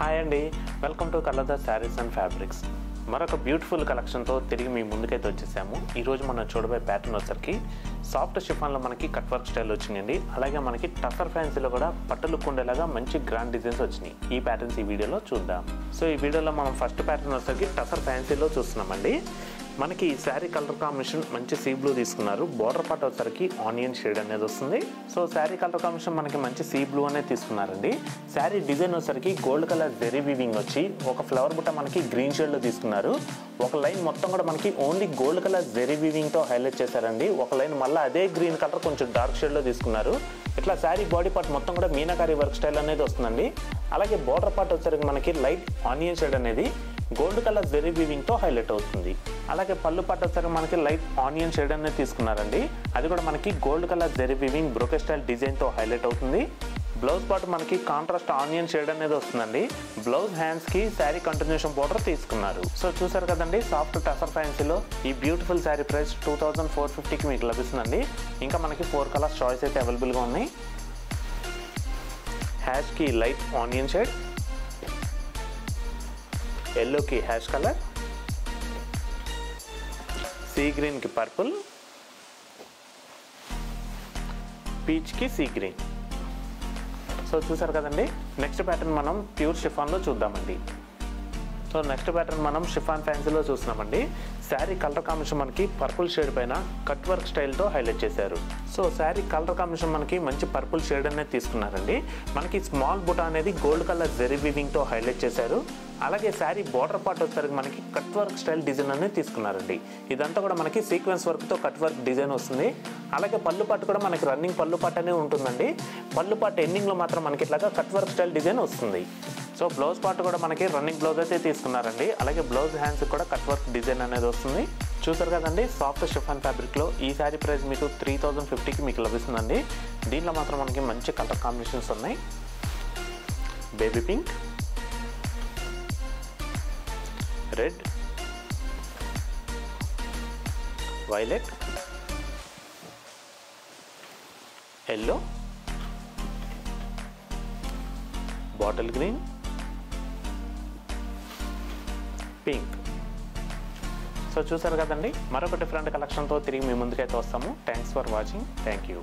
Hi అండి, welcome to colours saris and fabrics. మరొక beautiful కలెక్షన్తో తిరిగి మీ ముందుకైతే వచ్చేసాము. ఈరోజు మనం చూడబోయే ప్యాటర్న్ వచ్చరికి సాఫ్ట్ షిఫాన్లో మనకి కట్ వర్క్ స్టైల్ వచ్చినాయండి. అలాగే మనకి టసర్ ఫ్యాన్సీలో కూడా పట్టు లుక్ ఉండేలాగా మంచి గ్రాండ్ డిజైన్స్ వచ్చినాయి. ఈ ప్యాటర్న్స్ ఈ వీడియోలో చూద్దాం. సో ఈ వీడియోలో మనం ఫస్ట్ ప్యాటర్న్ వచ్చరికి టసర్ ఫ్యాన్సీలో చూస్తున్నామండి. మనకి ఈ శారీ కలర్ కాంబినేషన్ మంచి సీ బ్లూ తీసుకున్నారు. బార్డర్ పార్ట్ వచ్చరికి ఆనియన్ షేడ్ అనేది వస్తుంది. సో శారీ కలర్ కాంబినేషన్ మనకి మంచి సీ బ్లూ అనేది తీసుకున్నారండి. శారీ డిజైన్ వచ్చరికి గోల్డ్ కలర్ జెరీ వీవింగ్ వచ్చి ఒక ఫ్లవర్ బుట్ట మనకి గ్రీన్ షేడ్లో తీసుకున్నారు. ఒక లైన్ మొత్తం కూడా మనకి ఓన్లీ గోల్డ్ కలర్ జెరీ వీవింగ్తో హైలైట్ చేశారండి. ఒక లైన్ మళ్ళీ అదే గ్రీన్ కలర్ కొంచెం డార్క్ షేడ్లో తీసుకున్నారు. ఇట్లా శారీ బాడీ పార్ట్ మొత్తం కూడా మీనాకారి వర్క్ స్టైల్ అనేది వస్తుందండి. అలాగే బార్డర్ పార్ట్ వచ్చరికి మనకి లైట్ ఆనియన్ షేడ్ అనేది గోల్డ్ కలర్ జెరీ వీవింగ్తో హైలైట్ అవుతుంది. అలాగే పళ్ళు పార్ట్ వచ్చరికి మనకి లైట్ ఆనియన్ షేడ్ అనేది తీసుకున్నారండి. అది కూడా మనకి gold colour zari weaving బ్రోకే style డిజైన్తో హైలైట్ అవుతుంది. బ్లౌజ్ పార్ట్ మనకి కాంట్రాస్ట్ ఆనియన్ షేడ్ అనేది వస్తుందండి. బ్లౌజ్ హ్యాండ్స్కి శారీ కంటిన్యూషన్ బోర్డర్ తీసుకున్నారు. సో చూసారు కదండి, సాఫ్ట్ టసర్ ఫ్యాన్సీలో ఈ బ్యూటిఫుల్ శారీ ప్రైస్ 2450కి మీకు లభిస్తుందండి. ఇంకా మనకి 4 కలర్స్ చాయిస్ అయితే అవైలబుల్గా ఉన్నాయి. హ్యాష్కి లైట్ ఆనియన్ షేడ్, ఎల్లోకి హ్యాష్ కలర్, సీ గ్రీన్కి పర్పుల్, పీచ్కి సీ గ్రీన్. సో చూసారు కదండి, నెక్స్ట్ ప్యాటర్న్ మనం ప్యూర్ షిఫాన్లో చూద్దామండి. సో నెక్స్ట్ ప్యాటర్న్ మనం షిఫాన్ ఫ్యాన్సీలో చూస్తున్నామండి. శారీ కలర్ కాంబినేషన్ మనకి పర్పుల్ షేడ్ పైన కట్ వర్క్ స్టైల్తో హైలైట్ చేశారు. సో శారీ కలర్ కాంబినేషన్ మనకి మంచి పర్పుల్ షేడ్ అనేది తీసుకున్నారండి. మనకి స్మాల్ బుటా అనేది గోల్డ్ కలర్ జెరీ వీవింగ్తో హైలైట్ చేశారు. అలాగే శారీ బార్డర్ పార్ట్ వచ్చేసరికి మనకి కట్ వర్క్ స్టైల్ డిజైన్ అనేది తీసుకున్నారండి. ఇదంతా కూడా మనకి సీక్వెన్స్ వర్క్తో కట్ వర్క్ డిజైన్ వస్తుంది. అలాగే పళ్ళు పార్ట్ కూడా మనకి రన్నింగ్ పళ్ళు పార్ట్ అనేది ఉంటుందండి. పళ్ళు పార్ట్ ఎండింగ్లో మాత్రం మనకి ఇట్లాగా కట్ వర్క్ స్టైల్ డిజైన్ వస్తుంది. సో బ్లౌజ్ పార్ట్ కూడా మనకి రన్నింగ్ బ్లౌజ్ అయితే తీసుకున్నారండి. అలాగే బ్లౌజ్ హ్యాండ్స్ కూడా కట్ వర్క్ డిజైన్ అనేది వస్తుంది. చూసారు కదండి, సాఫ్ట్ షిఫాన్ ఫ్యాబ్రిక్లో ఈ శారీ ప్రైస్ మీకు 3050కి మీకు లభిస్తుందండి. దీంట్లో మాత్రం మనకి మంచి కలర్ కాంబినేషన్స్ ఉన్నాయి. Baby pink, red, violet, yellow, bottle green, pink. So చూసారు కదండి, మరొక డిఫరెంట్ కలెక్షన్తో తిరిగి మీ ముందుకైతే వస్తాము. Thanks for watching. Thank you.